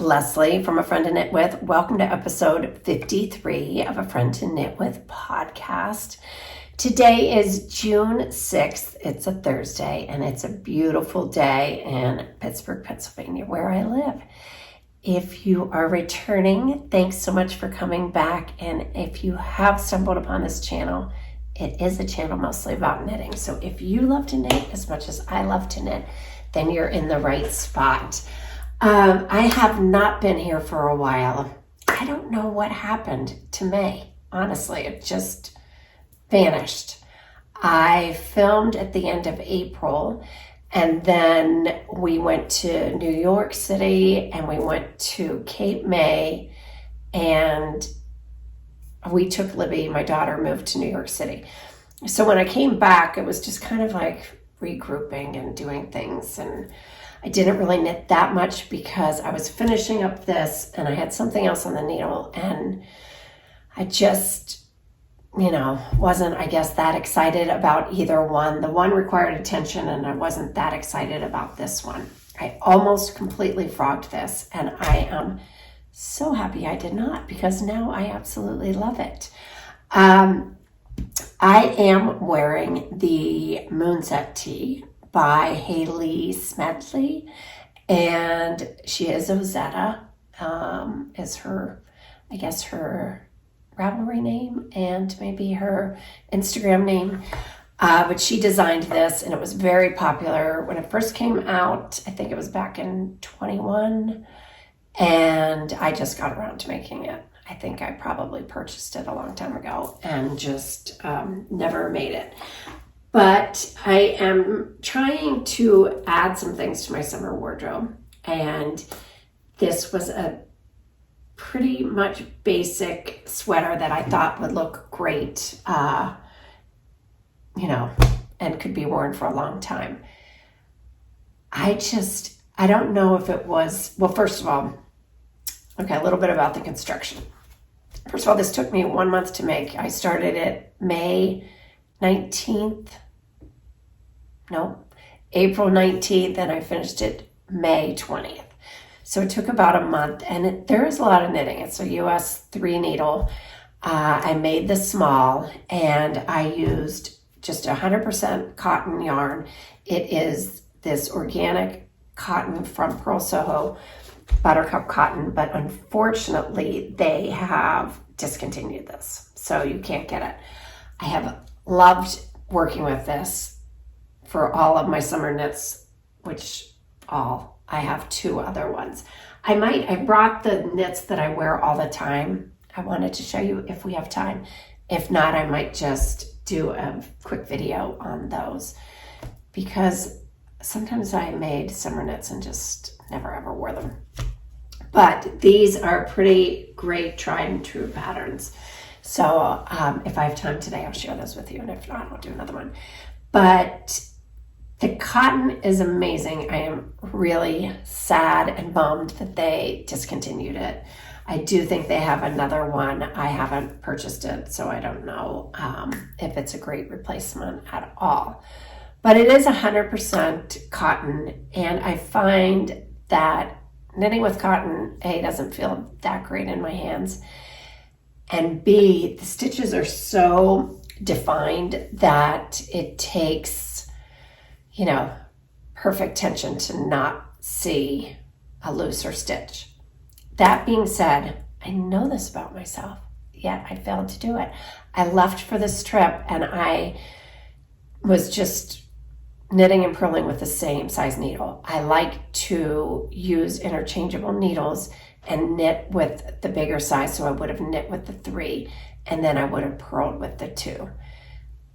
Leslie from A Friend to Knit With. Welcome to episode 53 of A Friend to Knit With podcast. Today is June 6th. It's a Thursday and it's a beautiful day in Pittsburgh, Pennsylvania, where I live. If you are returning, thanks so much for coming back. And if you have stumbled upon this channel, it is a channel mostly about knitting. So if you love to knit as much as I love to knit, then you're in the right spot. I have not been here for a while. I don't know what happened to May. Honestly, it just vanished. I filmed at the end of April, and then we went to New York City and we went to Cape May, and we took Libby, my daughter, moved to New York City. So when I came back, it was just kind of like regrouping and doing things, and I didn't really knit that much because I was finishing up this and I had something else on the needle, and I just, wasn't, I guess, that excited about either one. The one required attention and I wasn't that excited about this one. I almost completely frogged this, and I am so happy I did not, because now I absolutely love it. I am wearing the Moonset Tee by Hayley Smedley, and she is Ozetta, is her, I guess, her Ravelry name and maybe her Instagram name, but she designed this, and it was very popular when it first came out. I think it was back in 21, and I just got around to making it. I think I probably purchased it a long time ago and just never made it. But I am trying to add some things to my summer wardrobe, and this was a pretty much basic sweater that I thought would look great, and could be worn for a long time. I don't know if it was, well, first of all, okay, a little bit about the construction. First of all, this took me 1 month to make. I started it April 19th, and I finished it May 20th. So it took about a month, and there is a lot of knitting. It's a US 3 needle. I made the small, and I used just 100% cotton yarn. It is this organic cotton from Pearl Soho, Buttercup cotton, but unfortunately they have discontinued this, so you can't get it. I have loved working with this for all of my summer knits, I have 2 other ones. I brought the knits that I wear all the time. I wanted to show you if we have time. If not, I might just do a quick video on those, because sometimes I made summer knits and just never ever wore them. But these are pretty great tried and true patterns. So if I have time today, I'll share those with you. And if not, I'll do another one. But the cotton is amazing. I am really sad and bummed that they discontinued it. I do think they have another one. I haven't purchased it, so I don't know if it's a great replacement at all. But it is 100% cotton, and I find that knitting with cotton, A, doesn't feel that great in my hands, and B, the stitches are so defined that it takes, perfect tension to not see a looser stitch. That being said, I know this about myself, yet I failed to do it. I left for this trip, and I was just knitting and purling with the same size needle. I like to use interchangeable needles and knit with the bigger size, so I would have knit with the 3, and then I would have purled with the 2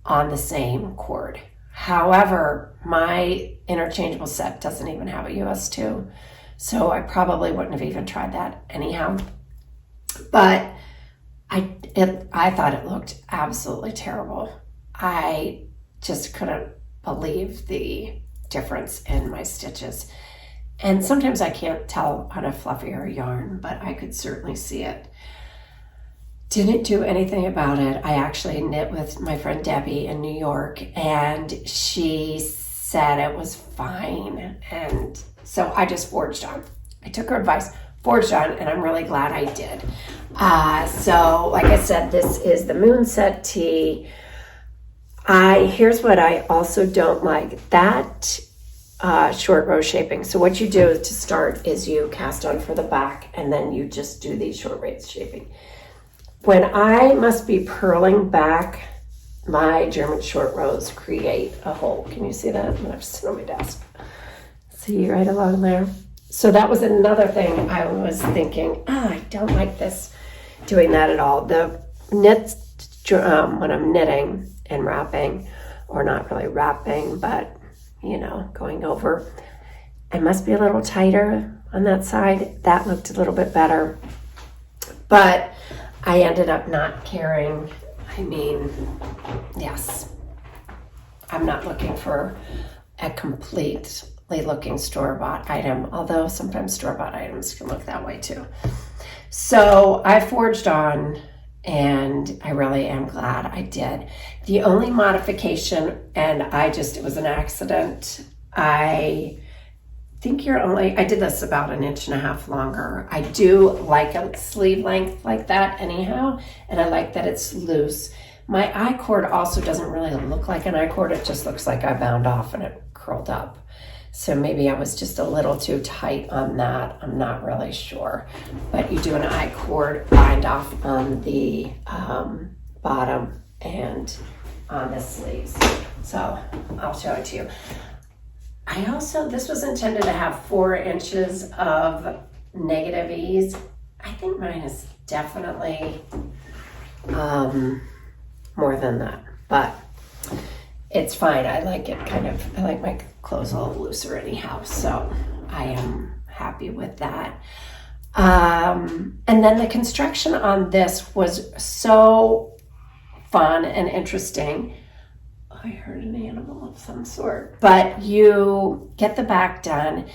on the same cord. However, my interchangeable set doesn't even have a US 2, so I probably wouldn't have even tried that anyhow. But I thought it looked absolutely terrible. I just couldn't believe the difference in my stitches. And sometimes I can't tell on a fluffier yarn, but I could certainly see it. Didn't do anything about it. I actually knit with my friend Debbie in New York, and she said it was fine. And so I just forged on. I took her advice, forged on, and I'm really glad I did. So like I said, this is the Moonset Tee. Here's what I also don't like, that short row shaping. So what you do to start is you cast on for the back, and then you just do these short row shaping. When I must be purling back, my German short rows create a hole. Can you see that? I'm gonna sit on my desk. See right along there. So that was another thing I was thinking, I don't like this, doing that at all. The knits, when I'm knitting and wrapping, or not really wrapping, but going over, I must be a little tighter on that side. That looked a little bit better, but I ended up not caring. Yes, I'm not looking for a completely looking store-bought item, although sometimes store-bought items can look that way too. So I forged on, and I really am glad I did. The only modification, and it was an accident, I think I did this about 1.5 inches longer. I do like a sleeve length like that anyhow, and I like that it's loose. My I-cord also doesn't really look like an I-cord, it just looks like I bound off and it curled up. So maybe I was just a little too tight on that. I'm not really sure. But you do an I-cord bind off on the bottom and on the sleeves. So I'll show it to you. This was intended to have 4 inches of negative ease. I think mine is definitely more than that, but it's fine. I like it I like my clothes a little looser anyhow, so I am happy with that. And then the construction on this was so fun and interesting. I heard an animal of some sort, but you get the back done,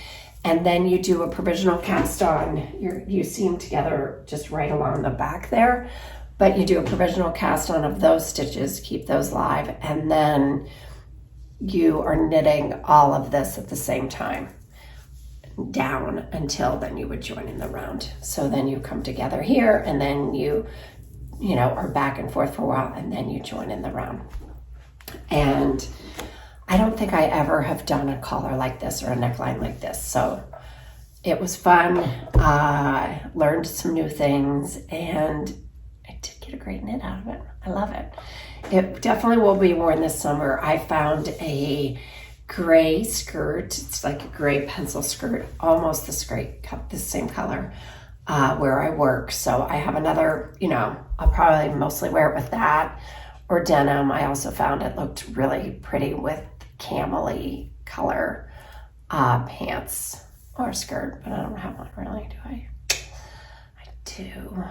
and then you do a provisional cast on. You seam together just right along the back there, but you do a provisional cast on of those stitches, keep those live, and then you are knitting all of this at the same time down until then you would join in the round. So then you come together here, and then you are back and forth for a while, and then you join in the round. And I don't think I ever have done a collar like this or a neckline like this, so it was fun. Learned some new things, and I did get a great knit out of it. I love it. It definitely will be worn this summer. I found a gray skirt. It's like a gray pencil skirt, almost the same color where I work. So I have another, I'll probably mostly wear it with that or denim. I also found it looked really pretty with camel-y color pants or skirt, but I don't have one really, do I? I do.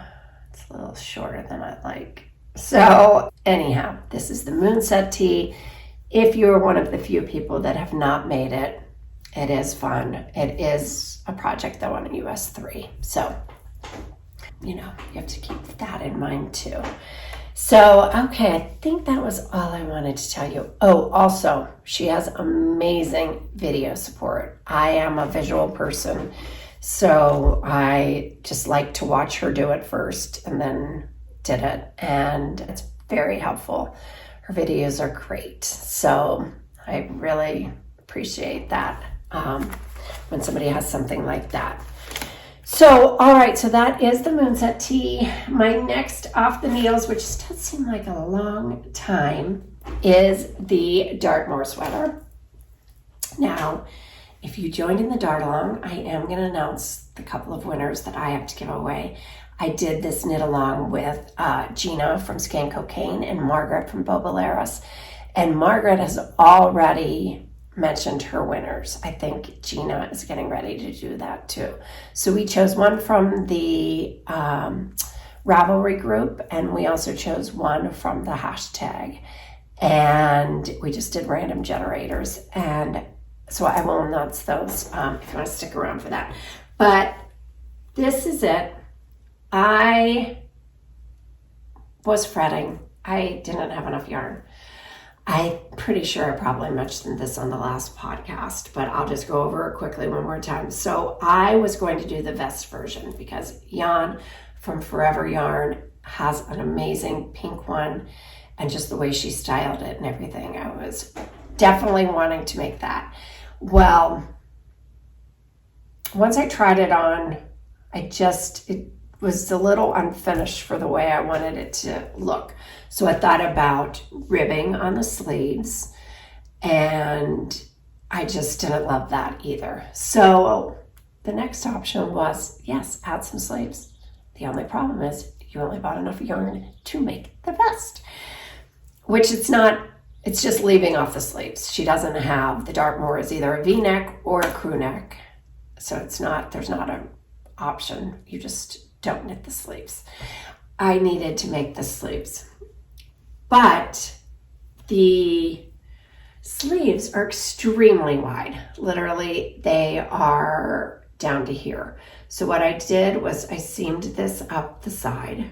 It's a little shorter than I'd like. So anyhow, this is the Moonset Tee. If you're one of the few people that have not made it, it is fun. It is a project though on a US 3. So, you have to keep that in mind too. So, okay, I think that was all I wanted to tell you. Oh, also, she has amazing video support. I am a visual person, so I just like to watch her do it first and then did it, and it's very helpful. Her videos are great, so I really appreciate that when somebody has something like that. So, all right, so that is the Moonset Tee. My next off the needles, which does seem like a long time, is the Dartmoor sweater. Now, if you joined in the Dart Along, I am going to announce the couple of winners that I have to give away. I did this knit along with Gina from SkeinCocaine and Margaret from Boboleros. And Margaret has already mentioned her winners. I think Gina is getting ready to do that too. So we chose one from the Ravelry group, and we also chose one from the hashtag. And we just did random generators. And so I will announce those if you want to stick around for that. But this is it. I was fretting. I didn't have enough yarn. I'm pretty sure I probably mentioned this on the last podcast, but I'll just go over it quickly one more time. So I was going to do the vest version because Jan from Forever Yarn has an amazing pink one, and just the way she styled it and everything, I was definitely wanting to make that. Well, once I tried it on, it was a little unfinished for the way I wanted it to look. So I thought about ribbing on the sleeves, and I just didn't love that either. So the next option was, yes, add some sleeves. The only problem is you only bought enough yarn to make the vest, which it's not, it's just leaving off the sleeves. She doesn't have, the Dartmoor is either a V-neck or a crew neck. So it's not, there's not an option. You just don't knit the sleeves. I needed to make the sleeves. But the sleeves are extremely wide. Literally, they are down to here. So what I did was I seamed this up the side,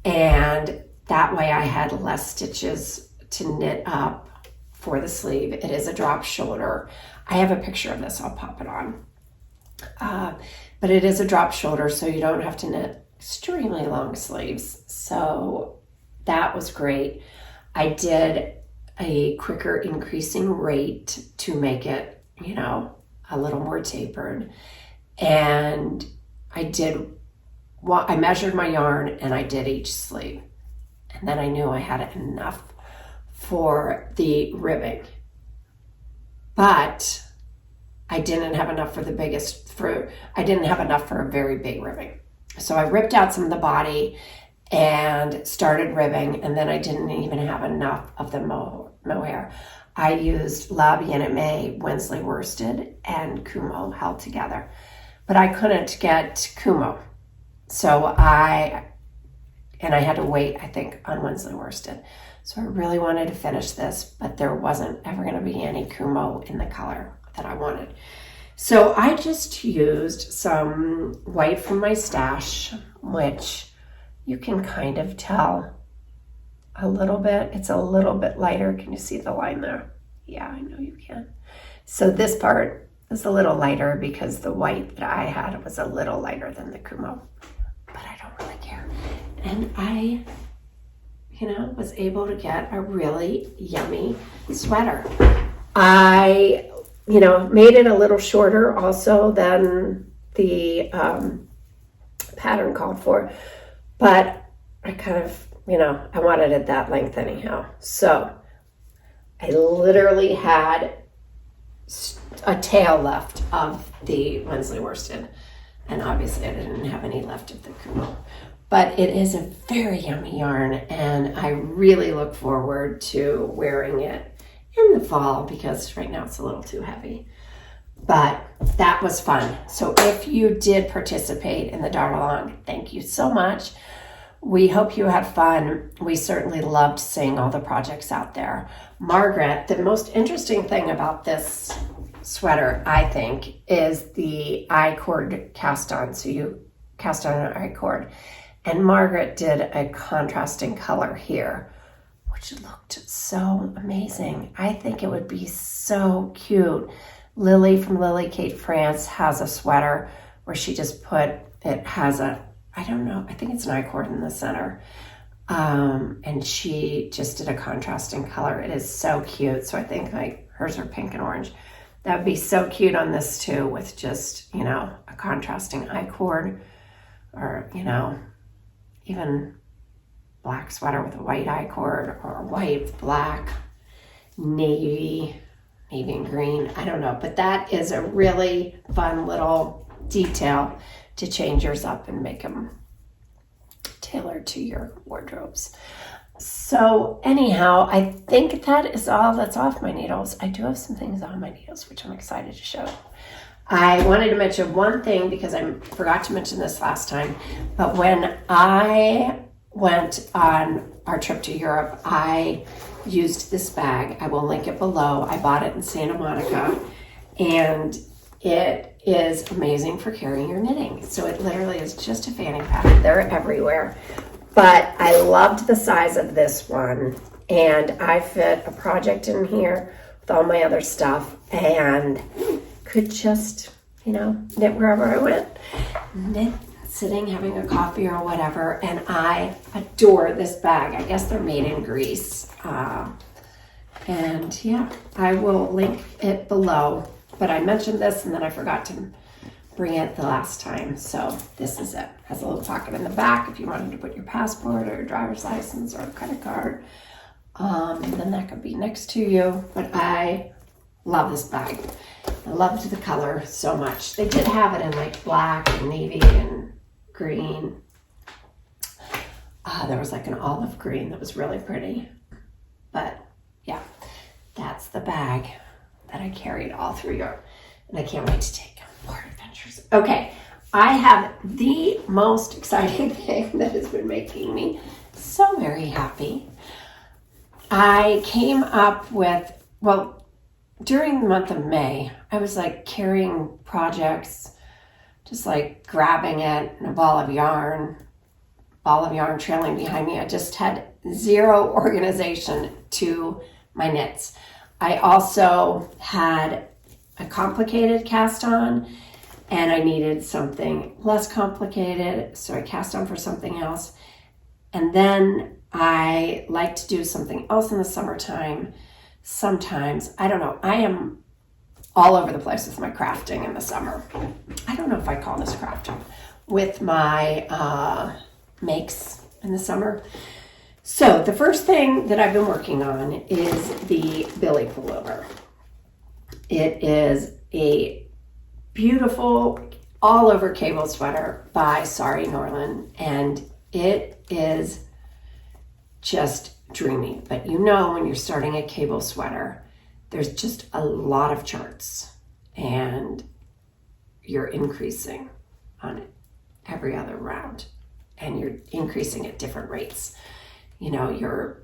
and that way I had less stitches to knit up for the sleeve. It is a drop shoulder. I have a picture of this, I'll pop it on. But it is a drop shoulder, so you don't have to knit extremely long sleeves. So that was great. I did a quicker increasing rate to make it, a little more tapered. And I measured my yarn and I did each sleeve. And then I knew I had enough for the ribbing. But I didn't have enough I didn't have enough for a very big ribbing. So I ripped out some of the body and started ribbing, and then I didn't even have enough of the mohair. I used La Bien-Aimée Wensley worsted and Kumo held together, but I couldn't get Kumo. So I had to wait, I think, on Wensley worsted. So I really wanted to finish this, but there wasn't ever going to be any Kumo in the color that I wanted. So I just used some white from my stash, which you can kind of tell a little bit. It's a little bit lighter. Can you see the line there? Yeah, I know you can. So this part is a little lighter because the white that I had was a little lighter than the Kumo, but I don't really care. And I, was able to get a really yummy sweater. I, made it a little shorter also than the pattern called for, but I kind of, I wanted it that length anyhow. So I literally had a tail left of the Wensley worsted, and obviously I didn't have any left of the Kumo. But it is a very yummy yarn, and I really look forward to wearing it in the fall because right now it's a little too heavy. But that was fun. So if you did participate in the Dart Along, thank you so much. We hope you had fun. We certainly loved seeing all the projects out there. Margaret, the most interesting thing about this sweater, I think, is the I-cord cast on. So you cast on an I-cord. And Margaret did a contrasting color here, which looked so amazing. I think it would be so cute. Lily from Lily Kate France has a sweater where she just has I don't know, I think it's an I-cord in the center. And she just did a contrasting color. It is so cute. So I think hers are pink and orange. That would be so cute on this too, with just, a contrasting I-cord, or, even black sweater with a white I-cord, or white with black, navy and green. I don't know, but that is a really fun little detail to change yours up and make them tailored to your wardrobes. So anyhow, I think that is all that's off my needles. I do have some things on my needles, which I'm excited to show. I wanted to mention one thing because I forgot to mention this last time, but when I went on our trip to Europe, I used this bag. I will link it below. I bought it in Santa Monica, and it is amazing for carrying your knitting. So it literally is just a fanny pack. They're everywhere. But I loved the size of this one, and I fit a project in here with all my other stuff and could just, knit wherever I went. Knit, sitting, having a coffee or whatever, and I adore this bag. I guess they're made in Greece. And yeah, I will link it below. But I mentioned this and then I forgot to bring it the last time. So this is it. Has a little pocket in the back if you wanted to put your passport or your driver's license or a credit card. Then that could be next to you. But I love this bag. I loved the color so much. They did have it in like black and navy and green. There was like an olive green that was really pretty. But yeah, that's the bag that I carried all through Europe. And I can't wait to take more adventures. Okay, I have the most exciting thing that has been making me so very happy. I came up with, during the month of May, I was like carrying projects, just like grabbing it in a ball of yarn trailing behind me. I just had zero organization to my knits. I also had a complicated cast on and I needed something less complicated, so I cast on for something else. And then I like to do something else in the summertime. Sometimes, I don't know, I am all over the place with my crafting in the summer. I don't know if I call this crafting. With my makes in the summer. So the first thing that I've been working on is the Billie pullover. It is a beautiful all over cable sweater by Sari Norland, and it is just dreamy. But when you're starting a cable sweater, there's just a lot of charts and you're increasing on it every other round and you're increasing at different rates. Your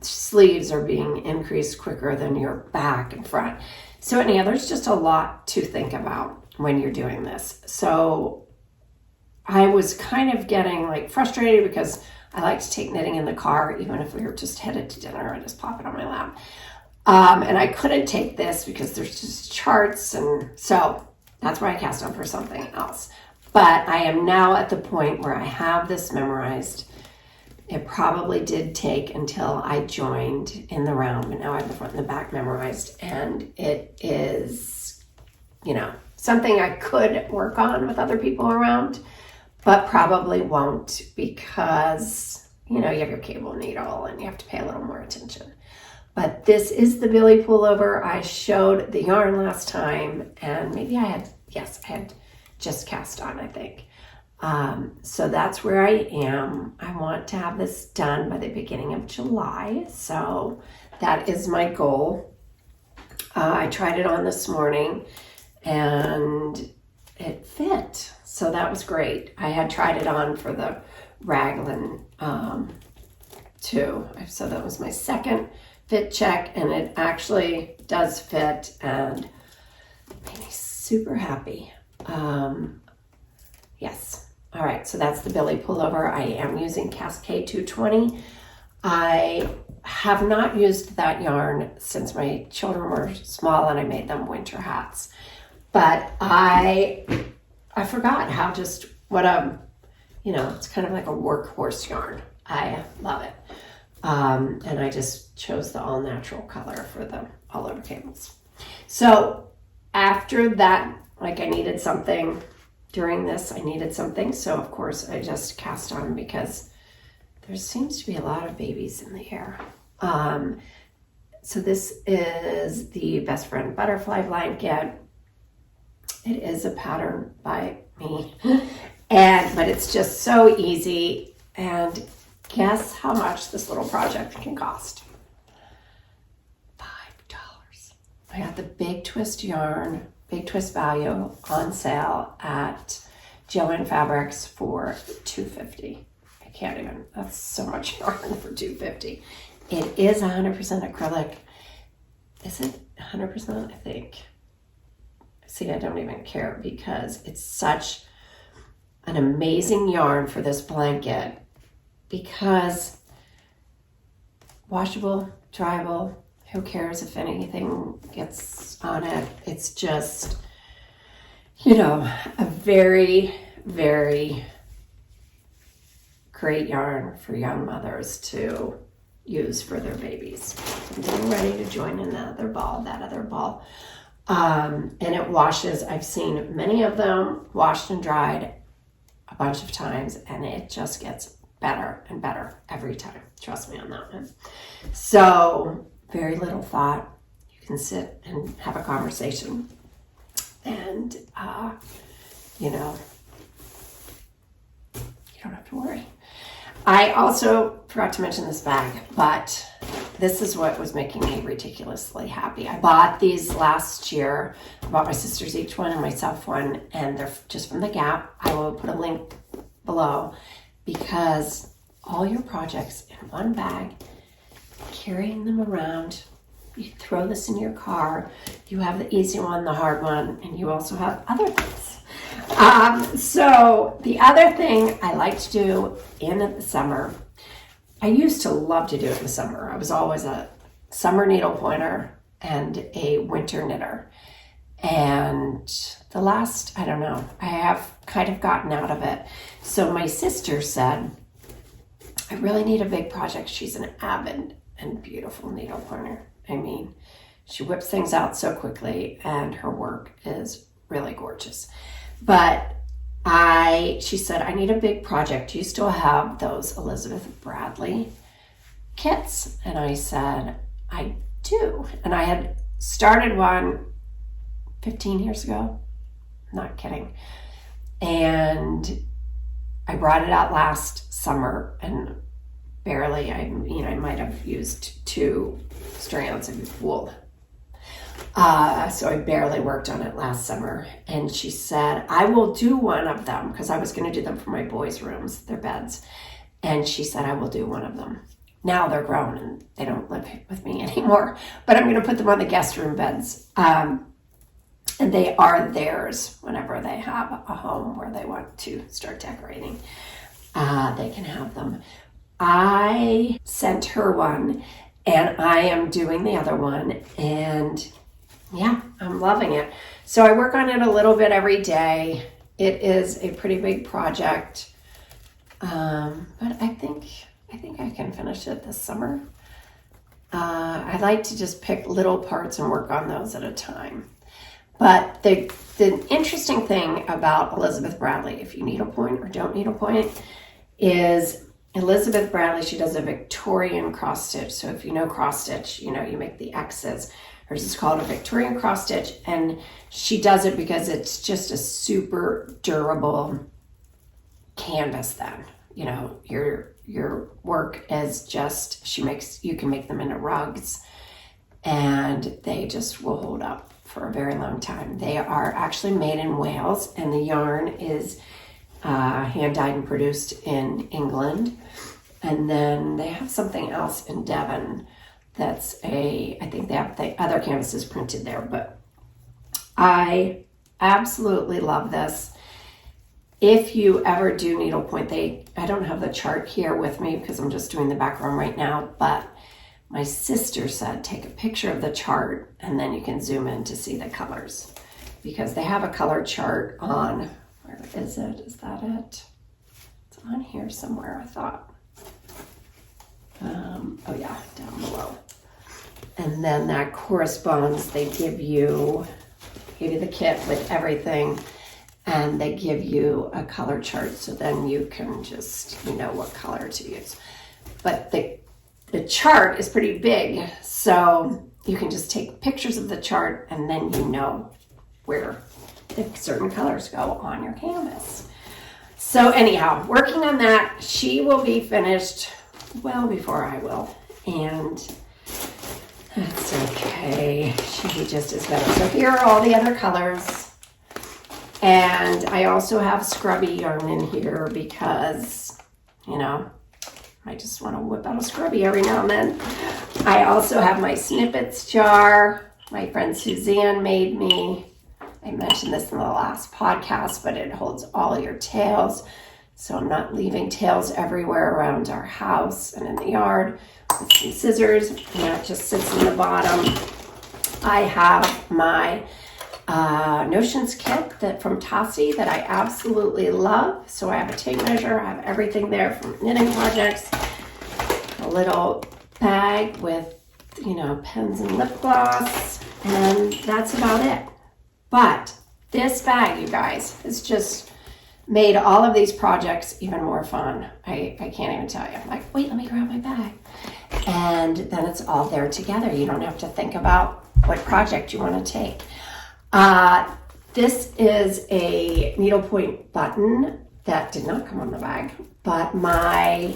sleeves are being increased quicker than your back and front. So anyhow, there's just a lot to think about when you're doing this. So I was kind of getting like frustrated because I like to take knitting in the car, even if we were just headed to dinner, I just pop it on my lap. And I couldn't take this because there's just charts, and so that's why I cast on for something else. But I am now at the point where I have this memorized. It probably did take until I joined in the round, but now I have the front and the back memorized, and it is, something I could work on with other people around, but probably won't because, you have your cable needle and you have to pay a little more attention. But this is the Billie pullover. I showed the yarn last time, and maybe I had just cast on, I think. So that's where I am. I want to have this done by the beginning of July. So that is my goal. I tried it on this morning and it fit. So that was great. I had tried it on for the raglan too. So that was my second fit check, and it actually does fit and made me super happy. Yes. All right, so that's the Billie pullover. I am using Cascade 220. I have not used that yarn since my children were small and I made them winter hats. But I forgot how it's kind of like a workhorse yarn. I love it. And I just chose the all natural color for the all over cables. So after that, I needed something. During this, I needed something, so of course I just cast on because there seems to be a lot of babies in the air. So this is the Best Friend Butterfly Blanket. It is a pattern by me, but it's just so easy. And guess how much this little project can cost? $5. I got the Big Twist yarn. Big Twist value on sale at Joann Fabrics for $2.50. I can't even, that's so much yarn for $2.50. It is 100% acrylic. Is it 100%? I think. See, I don't even care because it's such an amazing yarn for this blanket because washable, dryable. Who cares if anything gets on it? It's just, a very, very great yarn for young mothers to use for their babies. I'm getting ready to join in that other ball. And it washes. I've seen many of them washed and dried a bunch of times, and it just gets better and better every time. Trust me on that one. So very little thought. You can sit and have a conversation, and you don't have to worry. I also forgot to mention this bag, but this is what was making me ridiculously happy. I bought these last year. I bought my sisters each one and myself one, and they're just from the Gap. I will put a link below, because all your projects in one bag, carrying them around, you throw this in your car, you have the easy one, the hard one, and you also have other things. So the other thing I like to do in the summer, I used to love to do it in the summer. I was always a summer needlepointer and a winter knitter. And the last, I don't know, I have kind of gotten out of it. So my sister said, I really need a big project. She's an avid and beautiful needlepointer. I mean, she whips things out so quickly, and her work is really gorgeous. But she said, I need a big project. Do you still have those Elizabeth Bradley kits? And I said, I do. And I had started one 15 years ago. Not kidding. And I brought it out last summer, and barely, I might have used 2 strands of wool. So I barely worked on it last summer. And she said, I will do one of them, because I was going to do them for my boys' rooms, their beds. And she said, I will do one of them. Now they're grown and they don't live with me anymore, but I'm going to put them on the guest room beds. And they are theirs whenever they have a home where they want to start decorating. They can have them. I sent her one, and I am doing the other one, and yeah, I'm loving it. So I work on it a little bit every day. It is a pretty big project, but I think I can finish it this summer. I like to just pick little parts and work on those at a time. But the interesting thing about Elizabeth Bradley, if you needlepoint or don't needlepoint, is Elizabeth Bradley, she does a Victorian cross stitch. So if you know cross stitch, you make the X's. Hers is called a Victorian cross stitch, and she does it because it's just a super durable canvas then. Your work is just, you can make them into rugs, and they just will hold up for a very long time. They are actually made in Wales, and the yarn is hand dyed and produced in England. And then they have something else in Devon that's I think they have the other canvases printed there, but I absolutely love this. If you ever do needlepoint, I don't have the chart here with me because I'm just doing the background right now, but my sister said take a picture of the chart and then you can zoom in to see the colors, because they have a color chart on, where is it? Is that it? It's on here somewhere, I thought. Oh yeah, down below. And then that corresponds, they give you the kit with everything, and they give you a color chart, so then you can just, know what color to use. But the chart is pretty big, so you can just take pictures of the chart and then you know where the certain colors go on your canvas. So anyhow, working on that. She will be finished well before I will, and that's okay. She'll be just as better. So here are all the other colors. And I also have scrubby yarn in here because, I just want to whip out a scrubby every now and then. I also have my Snippets jar. My friend Suzanne made me. I mentioned this in the last podcast, but it holds all your tails. So I'm not leaving tails everywhere around our house and in the yard. with some scissors, and that just sits in the bottom. I have my notions kit from Taci that I absolutely love. So I have a tape measure, I have everything there from knitting projects, a little bag with, pens and lip gloss, and that's about it. But this bag, you guys, has just made all of these projects even more fun. I can't even tell you. I'm like, wait, let me grab my bag. And then it's all there together. You don't have to think about what project you want to take. This is a needlepoint button that did not come on the bag, but I'll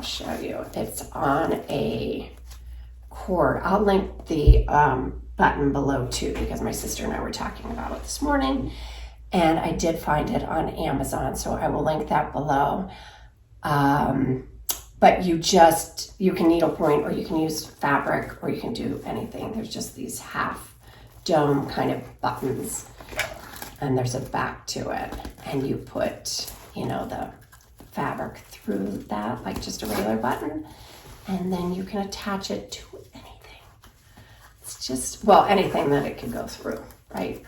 show you. It's on a cord. I'll link the button below too, because my sister and I were talking about it this morning, and I did find it on Amazon, so I will link that below. But you can needlepoint, or you can use fabric, or you can do anything. There's just these half dome kind of buttons, and there's a back to it, and you put, the fabric through that, like just a regular button, and then you can attach it to anything. It's just, anything that it can go through, right?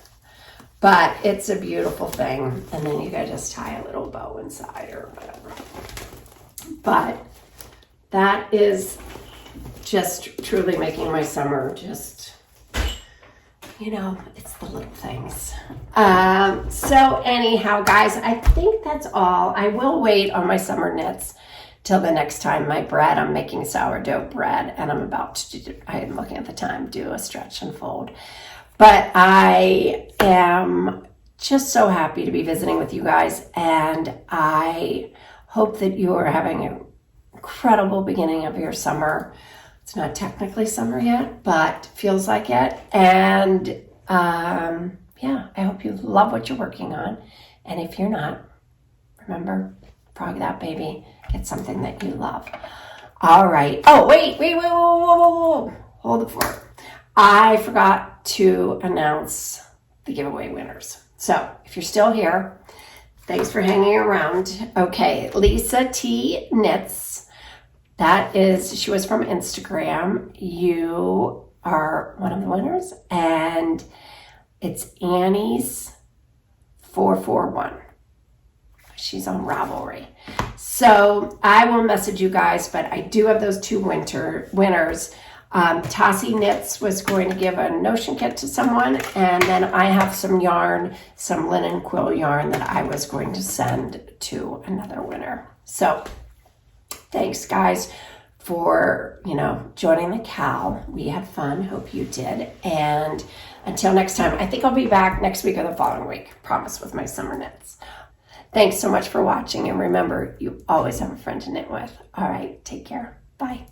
But it's a beautiful thing, and then you gotta just tie a little bow inside or whatever. But that is just truly making my summer just, it's the little things. So anyhow, guys, I think that's all. I will wait on my summer knits till the next time. My bread, I'm making sourdough bread, and I'm about to I'm looking at the time, do a stretch and fold. But I am just so happy to be visiting with you guys, and I hope that you are having an incredible beginning of your summer. It's not technically summer yet, but feels like it. And I hope you love what you're working on. And if you're not, remember, frog that baby. Get something that you love. All right. Oh, wait. Whoa. Hold the fort. I forgot to announce the giveaway winners. So if you're still here, thanks for hanging around. Okay, LisaTKnits. She was from Instagram. You are one of the winners, and it's Annie's 441. She's on Ravelry. So I will message you guys, but I do have those two winners. Taci Knits was going to give a notion kit to someone, and then I have some yarn, some linen quill yarn that I was going to send to another winner. So thanks, guys, for, joining the Cal. We had fun. Hope you did. And until next time, I think I'll be back next week or the following week. Promise, with my summer knits. Thanks so much for watching. And remember, you always have a friend to knit with. All right. Take care. Bye.